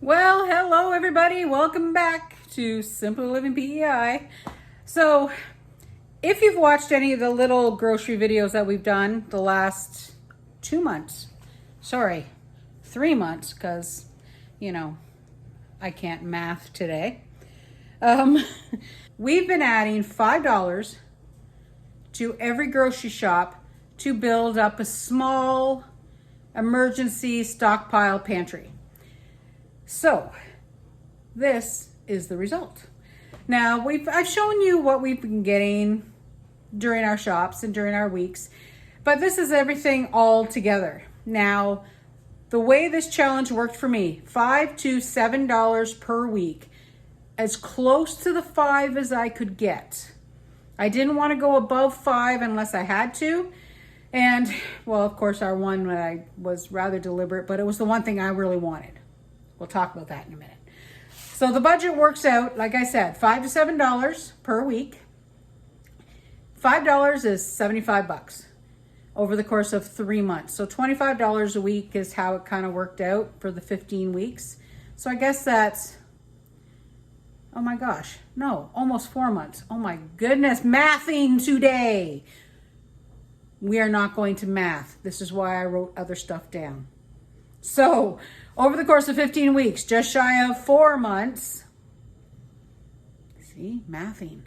Well, hello everybody. Welcome back to Simply Living PEI. So, if you've watched any of the little grocery videos that we've done the last 2 months, sorry, 3 months, because, I can't math today. We've been adding $5 to every grocery shop to build up a small emergency stockpile pantry. So, this is the result. Now, I've shown you what we've been getting during our shops and during our weeks, but this is everything all together. Now, the way this challenge worked for me, $5 to $7 per week, as close to the 5 as I could get. I didn't want to go above 5 unless I had to. And, well, of course, our one I was rather deliberate, but it was the one thing I really wanted. We'll talk about that in a minute. So the budget works out, like I said, $5 to $7 per week. $5 is $75 over the course of 3 months. So $25 a week is how it kind of worked out for the 15 weeks. So I guess that's, oh my gosh, no, almost 4 months. Oh my goodness, mathing today. We are not going to math. This is why I wrote other stuff down. So, over the course of 15 weeks, just shy of 4 months, see, mathing,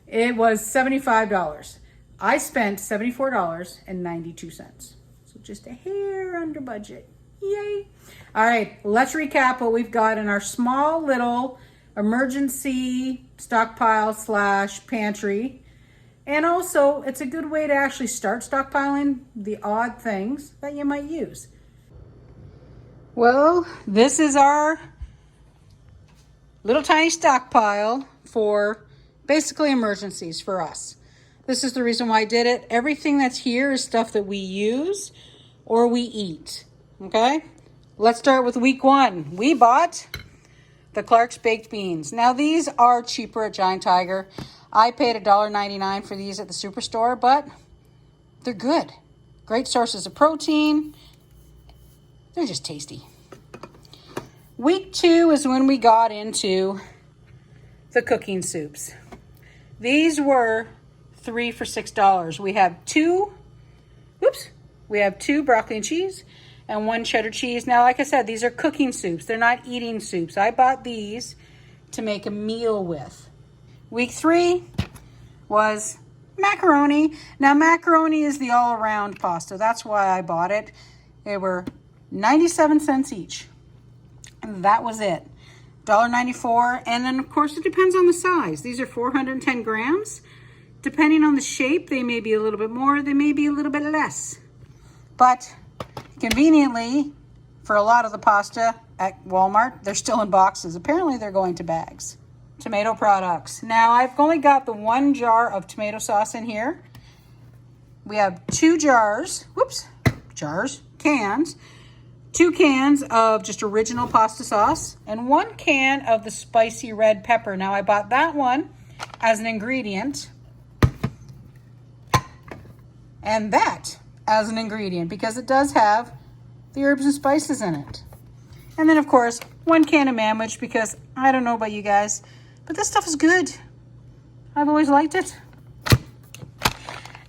it was $75. I spent $74.92. So just a hair under budget. Yay. All right, let's recap what we've got in our small little emergency stockpile / pantry. And also, it's a good way to actually start stockpiling the odd things that you might use. Well, this is our little tiny stockpile for basically emergencies for us. This is the reason why I did it. Everything that's here is stuff that we use or we eat, okay? Let's start with week 1. We bought the Clark's baked beans. Now, these are cheaper at Giant Tiger. I paid $1.99 for these at the Superstore, but they're good. Great sources of protein. They're just tasty. Week 2 is when we got into the cooking soups. These were 3 for $6. We have two broccoli and cheese and 1 cheddar cheese. Now, like I said, these are cooking soups. They're not eating soups. I bought these to make a meal with. Week 3 was macaroni. Now, macaroni is the all-around pasta. That's why I bought it. They were 97 cents each. And that was it. $1.94. And then, of course, it depends on the size. These are 410 grams. Depending on the shape, they may be a little bit more. They may be a little bit less. But conveniently, for a lot of the pasta at Walmart, they're still in boxes. Apparently, they're going to bags. Tomato products. Now, I've only got the 1 jar of tomato sauce in here. We have 2 cans. 2 cans of just original pasta sauce and 1 can of the spicy red pepper. Now, I bought that one as an ingredient and that as an ingredient because it does have the herbs and spices in it. And then, of course, 1 can of manwich because I don't know about you guys, but this stuff is good. I've always liked it.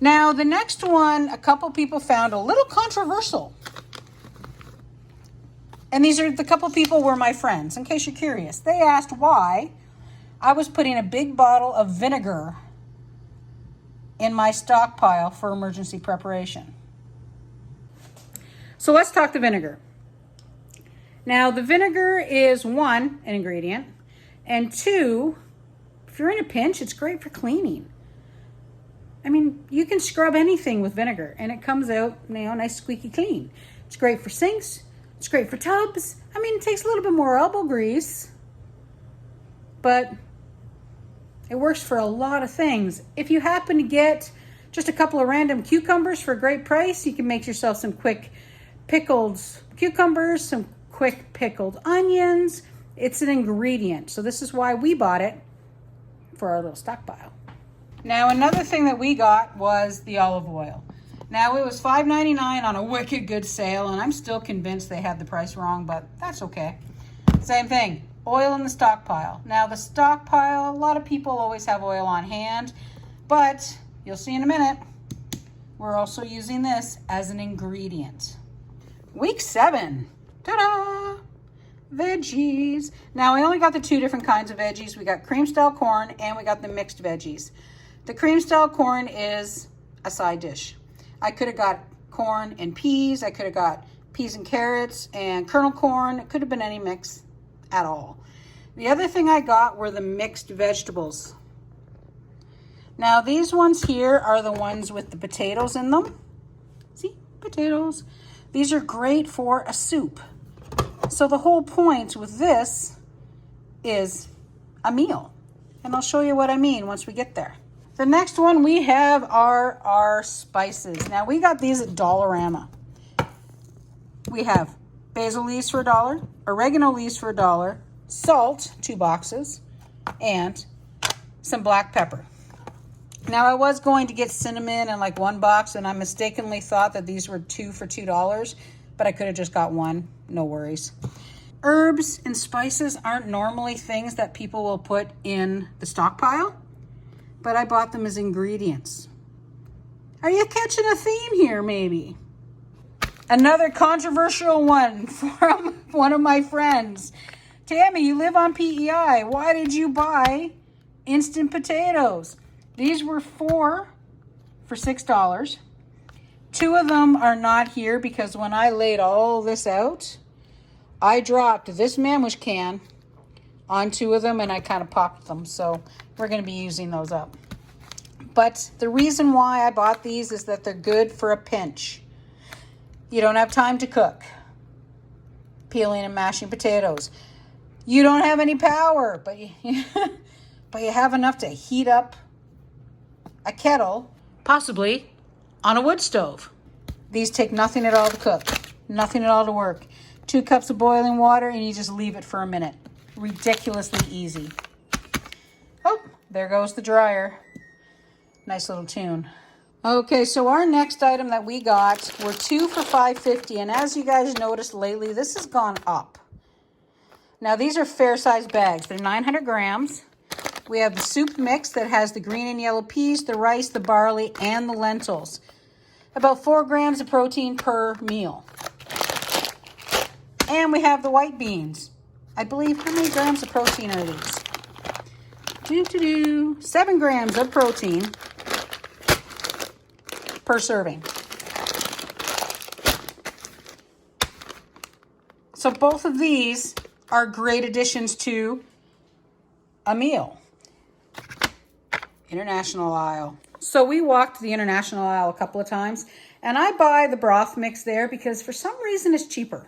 Now, the next one, a couple people found a little controversial. And the couple people were my friends, in case you're curious. They asked why I was putting a big bottle of vinegar in my stockpile for emergency preparation. So let's talk the vinegar. Now, the vinegar is 1, an ingredient, and 2, if you're in a pinch, it's great for cleaning. I mean, you can scrub anything with vinegar, and it comes out, nice squeaky clean. It's great for sinks. It's great for tubs. I mean, it takes a little bit more elbow grease, but it works for a lot of things. If you happen to get just a couple of random cucumbers for a great price, you can make yourself some quick pickled cucumbers, some quick pickled onions. It's an ingredient. So this is why we bought it for our little stockpile. Now, another thing that we got was the olive oil. Now, it was $5.99 on a wicked good sale, and I'm still convinced they had the price wrong, but that's okay. Same thing, oil in the stockpile. Now, the stockpile, a lot of people always have oil on hand, but you'll see in a minute, we're also using this as an ingredient. Week 7, ta-da! Veggies. Now, we only got the 2 different kinds of veggies. We got cream style corn, and we got the mixed veggies. The cream style corn is a side dish. I could have got corn and peas. I could have got peas and carrots and kernel corn. It could have been any mix at all. The other thing I got were the mixed vegetables. Now, these ones here are the ones with the potatoes in them. See, potatoes. These are great for a soup. So the whole point with this is a meal. And I'll show you what I mean once we get there. The next one we have are our spices. Now, we got these at Dollarama. We have basil leaves for $1, oregano leaves for $1, salt, 2 boxes, and some black pepper. Now, I was going to get cinnamon in like 1 box, and I mistakenly thought that these were 2 for $2, but I could have just got 1. No worries. Herbs and spices aren't normally things that people will put in the stockpile, but I bought them as ingredients. Are you catching a theme here, maybe? Another controversial one from one of my friends. Tammy, you live on PEI. Why did you buy instant potatoes? These were 4 for $6. 2 of them are not here because when I laid all this out, I dropped this sandwich can on 2 of them and I kind of popped them. So we're going to be using those up. But the reason why I bought these is that they're good for a pinch. You don't have time to cook, peeling and mashing potatoes. You don't have any power, but you have enough to heat up a kettle, possibly on a wood stove. These take nothing at all to cook, nothing at all to work. 2 cups of boiling water and you just leave it for a minute. Ridiculously easy. Oh, there goes the dryer. Nice little tune. Okay, so our next item that we got were 2 for $5.50, and as you guys noticed lately, this has gone up. Now, these are fair-sized bags. They're 900 grams. We have the soup mix that has the green and yellow peas, the rice, the barley, and the lentils. About 4 grams of protein per meal. And we have the white beans. I believe, how many grams of protein are these? 7 grams of protein per serving. So both of these are great additions to a meal. International aisle. So we walked the international aisle a couple of times, and I buy the broth mix there because for some reason it's cheaper.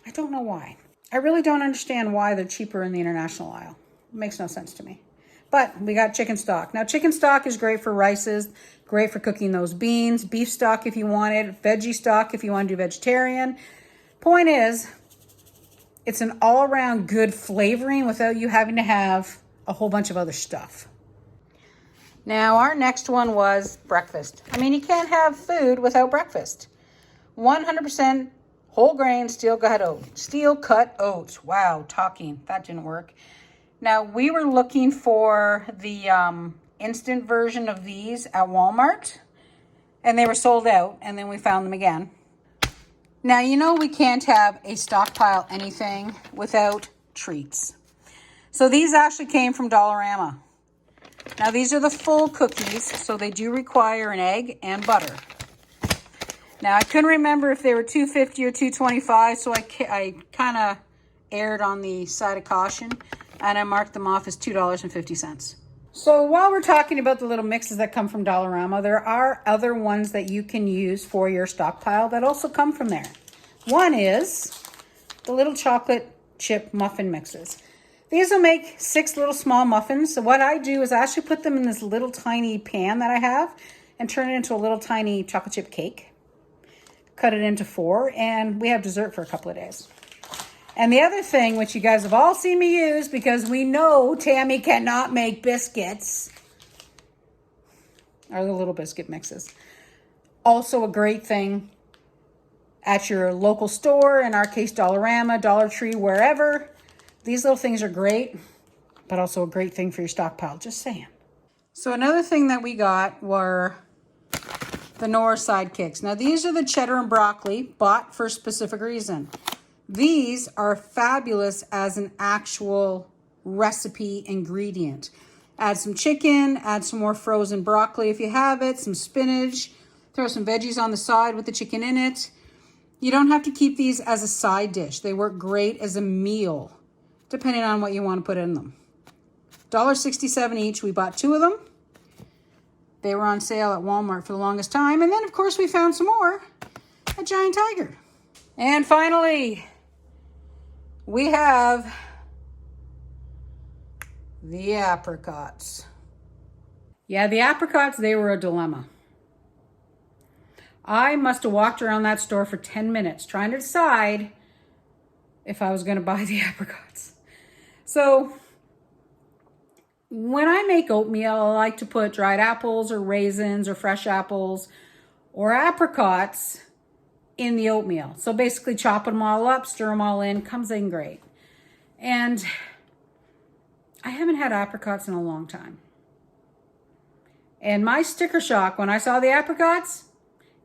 I don't know why. I really don't understand why they're cheaper in the international aisle. It makes no sense to me. But we got chicken stock. Now, chicken stock is great for rices, great for cooking those beans, beef stock if you want it, veggie stock if you want to do vegetarian. Point is, it's an all-around good flavoring without you having to have a whole bunch of other stuff. Now, our next one was breakfast. I mean, you can't have food without breakfast. 100% whole grain steel cut oats. Wow, talking. That didn't work. Now, we were looking for the instant version of these at Walmart, and they were sold out, and then we found them again. Now, you know we can't have a stockpile anything without treats. So these actually came from Dollarama. Now, these are the full cookies, so they do require an egg and butter. Now, I couldn't remember if they were $2.50 or $2.25, so I kind of erred on the side of caution, and I marked them off as $2.50. So while we're talking about the little mixes that come from Dollarama, there are other ones that you can use for your stockpile that also come from there. One is the little chocolate chip muffin mixes. These will make 6 little small muffins. So what I do is I actually put them in this little tiny pan that I have and turn it into a little tiny chocolate chip cake. Cut it into 4, and we have dessert for a couple of days. And the other thing, which you guys have all seen me use, because we know Tammy cannot make biscuits, are the little biscuit mixes. Also a great thing at your local store, in our case, Dollarama, Dollar Tree, wherever. These little things are great, but also a great thing for your stockpile, just saying. So another thing that we got were the Knorr Sidekicks. Now these are the cheddar and broccoli, bought for a specific reason. These are fabulous as an actual recipe ingredient. Add some chicken, add some more frozen broccoli if you have it, some spinach, throw some veggies on the side with the chicken in it. You don't have to keep these as a side dish. They work great as a meal, depending on what you want to put in them. $1.67 each. We bought 2 of them. They were on sale at Walmart for the longest time. And then, of course, we found some more at Giant Tiger. And finally, we have the apricots. Yeah, the apricots, they were a dilemma. I must have walked around that store for 10 minutes trying to decide if I was going to buy the apricots. So when I make oatmeal, I like to put dried apples or raisins or fresh apples or apricots in the oatmeal. So basically chop them all up, stir them all in, comes in great. And I haven't had apricots in a long time. And my sticker shock when I saw the apricots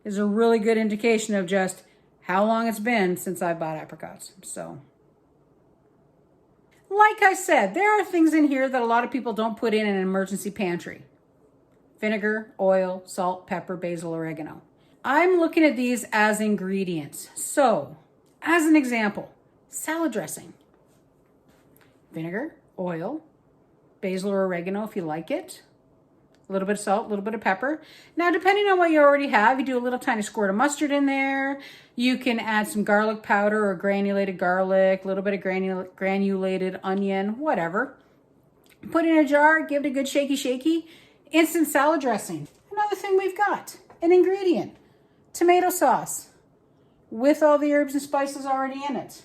is a really good indication of just how long it's been since I bought apricots. So, like I said, there are things in here that a lot of people don't put in an emergency pantry. Vinegar, oil, salt, pepper, basil, oregano. I'm looking at these as ingredients. So, as an example, salad dressing. Vinegar, oil, basil or oregano if you like it. A little bit of salt, a little bit of pepper. Now, depending on what you already have, you do a little tiny squirt of mustard in there. You can add some garlic powder or granulated garlic, a little bit of granulated onion, whatever. Put it in a jar, give it a good shaky. Instant salad dressing. Another thing we've got, an ingredient, tomato sauce with all the herbs and spices already in it.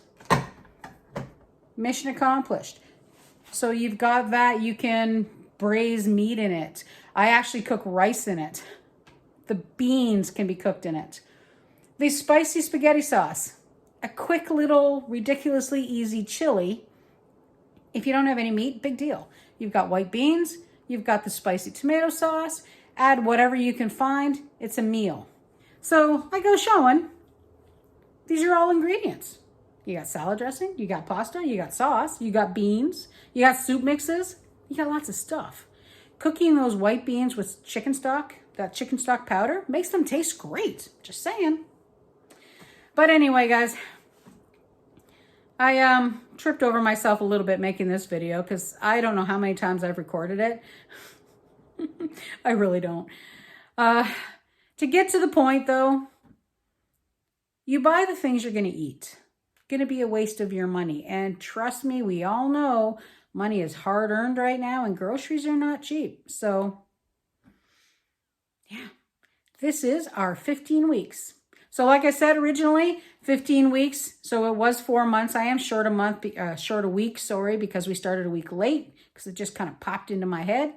Mission accomplished. So you've got that, you can braise meat in it. I actually cook rice in it. The beans can be cooked in it. The spicy spaghetti sauce, a quick little ridiculously easy chili. If you don't have any meat, big deal. You've got white beans, you've got the spicy tomato sauce, add whatever you can find, it's a meal. So I go showing, these are all ingredients. You got salad dressing, you got pasta, you got sauce, you got beans, you got soup mixes, you got lots of stuff. Cooking those white beans with chicken stock, that chicken stock powder, makes them taste great. Just saying. But anyway, guys, I tripped over myself a little bit making this video because I don't know how many times I've recorded it. I really don't. To get to the point, though, you buy the things you're going to eat. It's going to be a waste of your money. And trust me, we all know money is hard earned right now and groceries are not cheap. So yeah, this is our 15 weeks. So like I said, originally 15 weeks. So it was 4 months. I am short a week, sorry, because we started a week late because it just kind of popped into my head.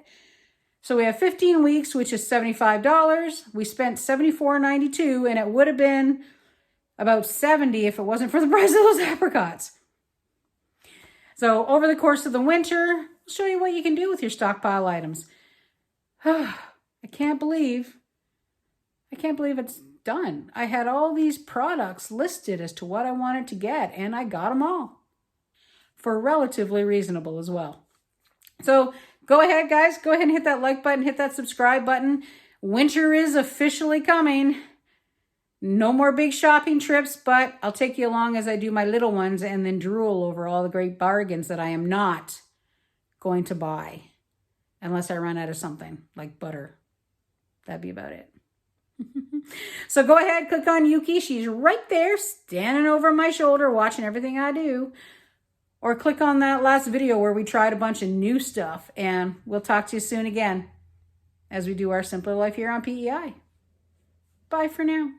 So we have 15 weeks, which is $75. We spent $74.92 and it would have been about $70 if it wasn't for the price of those apricots. So over the course of the winter, I'll show you what you can do with your stockpile items. I can't believe it's done. I had all these products listed as to what I wanted to get, and I got them all for relatively reasonable as well. So go ahead, guys. Go ahead and hit that like button, hit that subscribe button. Winter is officially coming. No more big shopping trips, but I'll take you along as I do my little ones and then drool over all the great bargains that I am not going to buy unless I run out of something like butter. That'd be about it. So go ahead, click on Yuki. She's right there standing over my shoulder watching everything I do. Or click on that last video where we tried a bunch of new stuff, and we'll talk to you soon again as we do our Simpler Life here on PEI. Bye for now.